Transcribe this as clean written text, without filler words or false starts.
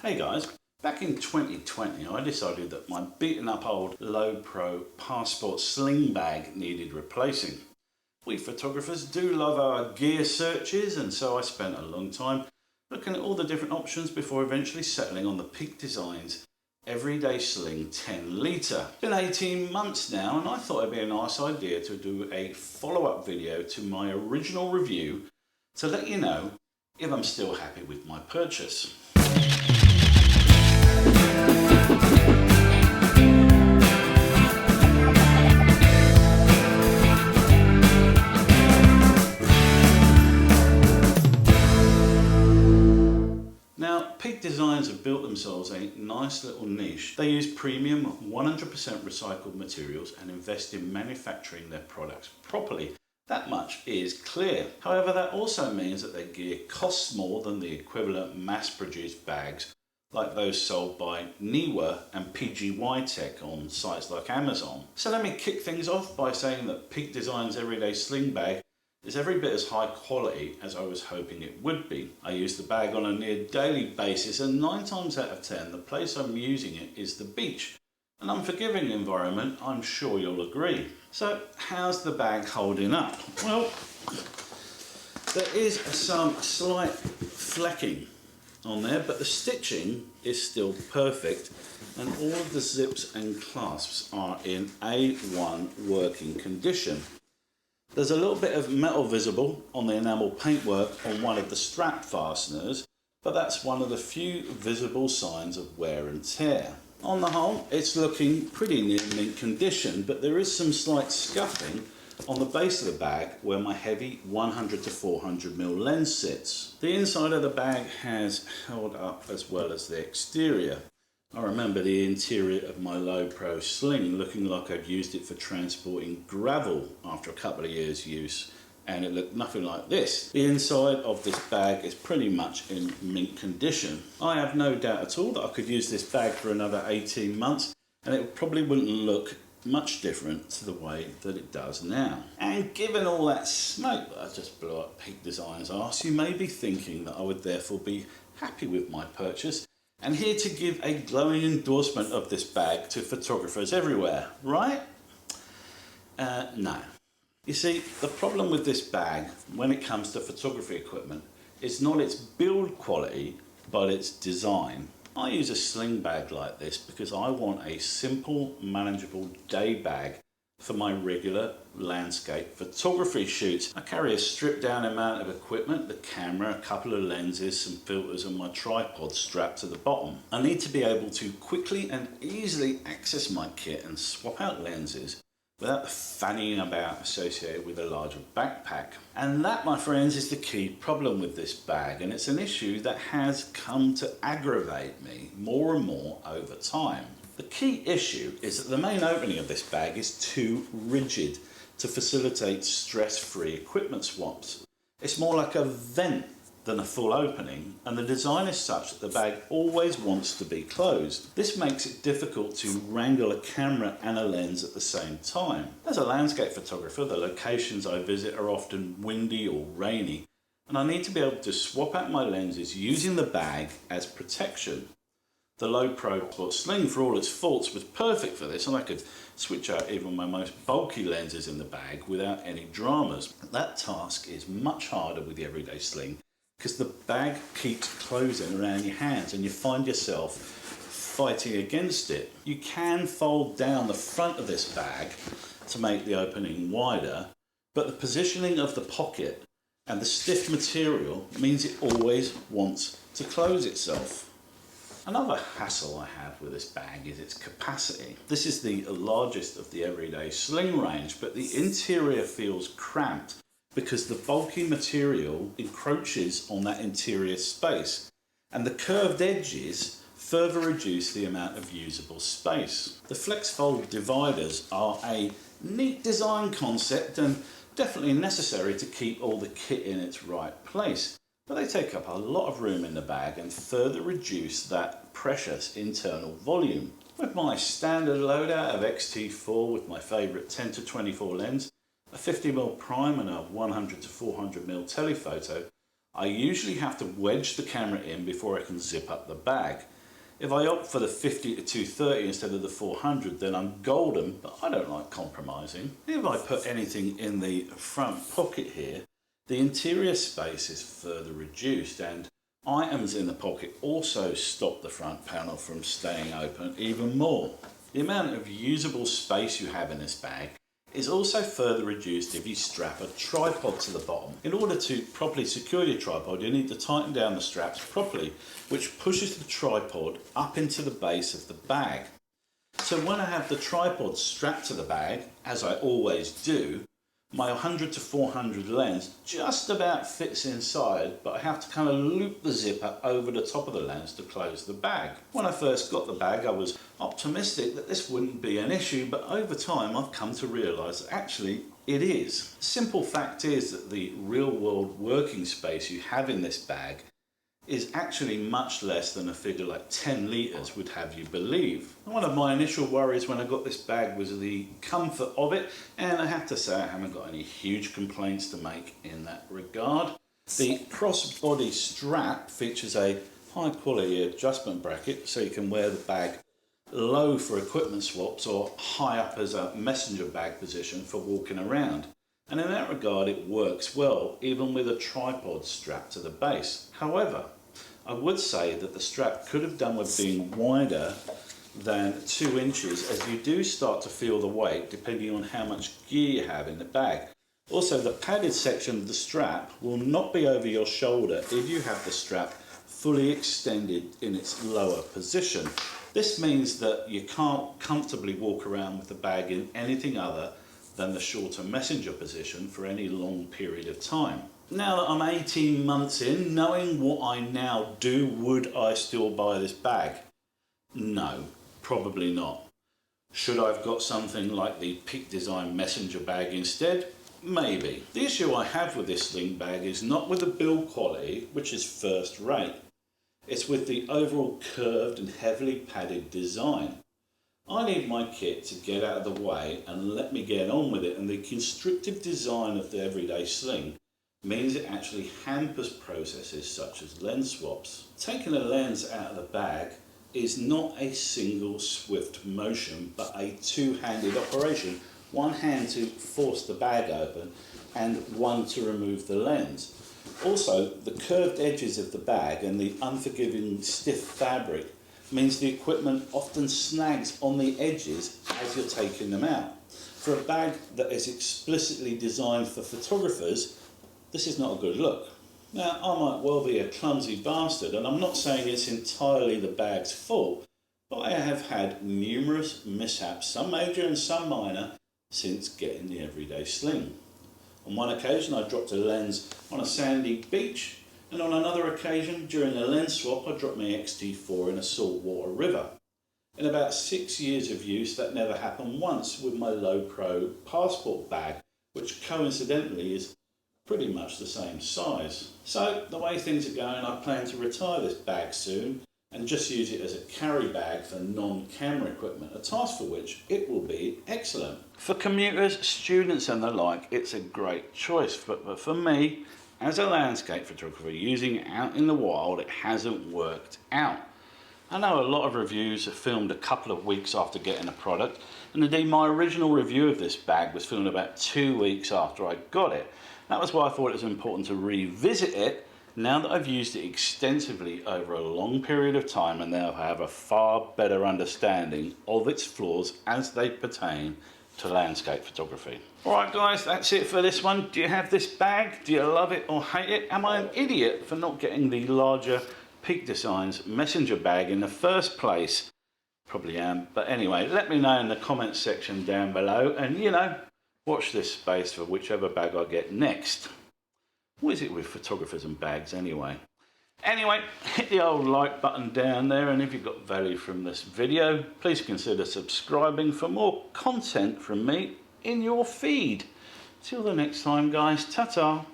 Hey guys, back in 2020 I decided that my beaten up old Low Pro Passport sling bag needed replacing. We photographers do love our gear searches, and so I spent a long time looking at all the different options before eventually settling on the Peak Designs Everyday Sling 10 litre. It's been 18 months now, and I thought it'd be a nice idea to do a follow-up video to my original review to let you know if I'm still happy with my purchase. Now, Peak Designs have built themselves a nice little niche. They use premium 100% recycled materials and invest in manufacturing their products properly. That much is clear. However, that also means that their gear costs more than the equivalent mass-produced bags like those sold by Niwa and PGY Tech on sites like Amazon. So let me kick things off by saying that Peak Designs Everyday Sling Bag is every bit as high quality as I was hoping it would be. I use the bag on a near daily basis, and 9 times out of 10 the place I'm using it is the beach. An unforgiving environment, I'm sure you'll agree. So how's the bag holding up? Well, there is some slight flecking on there, but the stitching is still perfect and all of the zips and clasps are in A1 working condition. There's a little bit of metal visible on the enamel paintwork on one of the strap fasteners, but that's one of the few visible signs of wear and tear. On the whole, it's looking pretty near mint condition, but there is some slight scuffing on the base of the bag where my heavy 100 to 400mm lens sits. The inside of the bag has held up as well as the exterior. I remember the interior of my Low Pro Sling looking like I'd used it for transporting gravel after a couple of years use, and it looked nothing like this. The inside of this bag is pretty much in mint condition. I have no doubt at all that I could use this bag for another 18 months and it probably wouldn't look much different to the way that it does now. And given all that smoke that I just blew up Peak Designs' arse, you may be thinking that I would therefore be happy with my purchase and here to give a glowing endorsement of this bag to photographers everywhere, right? No. You see, the problem with this bag when it comes to photography equipment is not its build quality, but its design. I use a sling bag like this because I want a simple, manageable day bag for my regular landscape photography shoots. I carry a stripped down amount of equipment, the camera, a couple of lenses, some filters and my tripod strapped to the bottom. I need to be able to quickly and easily access my kit and swap out lenses without the fannying about associated with a larger backpack. And that, my friends, is the key problem with this bag, and it's an issue that has come to aggravate me more and more over time. The key issue is that the main opening of this bag is too rigid to facilitate stress-free equipment swaps. It's more like a vent than a full opening, and the design is such that the bag always wants to be closed. This makes it difficult to wrangle a camera and a lens at the same time. As a landscape photographer, the locations I visit are often windy or rainy, and I need to be able to swap out my lenses using the bag as protection. The Low Pro Passport Sling, for all its faults, was perfect for this, and I could switch out even my most bulky lenses in the bag without any dramas. That task is much harder with the Everyday Sling because the bag keeps closing around your hands and you find yourself fighting against it. You can fold down the front of this bag to make the opening wider, but the positioning of the pocket and the stiff material means it always wants to close itself. Another hassle I have with this bag is its capacity. This is the largest of the Everyday Sling range, but the interior feels cramped because the bulky material encroaches on that interior space, and the curved edges further reduce the amount of usable space. The flex fold dividers are a neat design concept and definitely necessary to keep all the kit in its right place, but they take up a lot of room in the bag and further reduce that precious internal volume. With my standard loadout of X-T4 with my favourite 10 to 24 lens, a 50mm prime and a 100 to 400mm telephoto, I usually have to wedge the camera in before I can zip up the bag. If I opt for the 50 to 230 instead of the 400, then I'm golden, but I don't like compromising. If I put anything in the front pocket here, the interior space is further reduced, and items in the pocket also stop the front panel from staying open even more. The amount of usable space you have in this bag is also further reduced if you strap a tripod to the bottom. In order to properly secure your tripod, you need to tighten down the straps properly, which pushes the tripod up into the base of the bag. So when I have the tripod strapped to the bag, as I always do, my 100 to 400 lens just about fits inside, but I have to kind of loop the zipper over the top of the lens to close the bag. When I first got the bag, I was optimistic that this wouldn't be an issue, but over time I've come to realise that actually it is. The simple fact is that the real world working space you have in this bag is actually much less than a figure like 10 litres would have you believe. And one of my initial worries when I got this bag was the comfort of it, and I have to say I haven't got any huge complaints to make in that regard. The crossbody strap features a high quality adjustment bracket, so you can wear the bag low for equipment swaps or high up as a messenger bag position for walking around. And in that regard it works well, even with a tripod strapped to the base. However, I would say that the strap could have done with being wider than 2 inches, as you do start to feel the weight depending on how much gear you have in the bag. Also, the padded section of the strap will not be over your shoulder if you have the strap fully extended in its lower position. This means that you can't comfortably walk around with the bag in anything other than the shorter messenger position for any long period of time. Now that I'm 18 months in, knowing what I now do, would I still buy this bag? No, probably not. Should I have got something like the Peak Design messenger bag instead? Maybe. The issue I have with this Sling bag is not with the build quality, which is first rate. It's with the overall curved and heavily padded design. I need my kit to get out of the way and let me get on with it, and the constrictive design of the everyday Sling means it actually hampers processes such as lens swaps. Taking a lens out of the bag is not a single swift motion, but a two-handed operation. One hand to force the bag open and one to remove the lens. Also, the curved edges of the bag and the unforgiving stiff fabric means the equipment often snags on the edges as you're taking them out. For a bag that is explicitly designed for photographers, this is not a good look. Now, I might well be a clumsy bastard, and I'm not saying it's entirely the bag's fault, but I have had numerous mishaps, some major and some minor, since getting the everyday Sling. On one occasion I dropped a lens on a sandy beach, and on another occasion during a lens swap I dropped my X-T4 in a saltwater river. In about 6 years of use that never happened once with my low pro passport bag, which coincidentally is pretty much the same size. So the way things are going, I plan to retire this bag soon and just use it as a carry bag for non-camera equipment, a task for which it will be excellent. For commuters, students and the like, it's a great choice, but for me, as a landscape photographer, using it out in the wild, it hasn't worked out. I know a lot of reviews are filmed a couple of weeks after getting a product, and indeed my original review of this bag was filmed about 2 weeks after I got it. That was why I thought it was important to revisit it now that I've used it extensively over a long period of time, and now I have a far better understanding of its flaws as they pertain to landscape photography. Alright guys, that's it for this one. Do you have this bag? Do you love it or hate it? Am I an idiot for not getting the larger Peak Designs messenger bag in the first place? Probably am, but anyway, let me know in the comments section down below, and you know, watch this space for whichever bag I get next. What is it with photographers and bags anyway? Anyway, hit the old like button down there, and if you got value from this video, please consider subscribing for more content from me in your feed. Till the next time guys, ta-ta.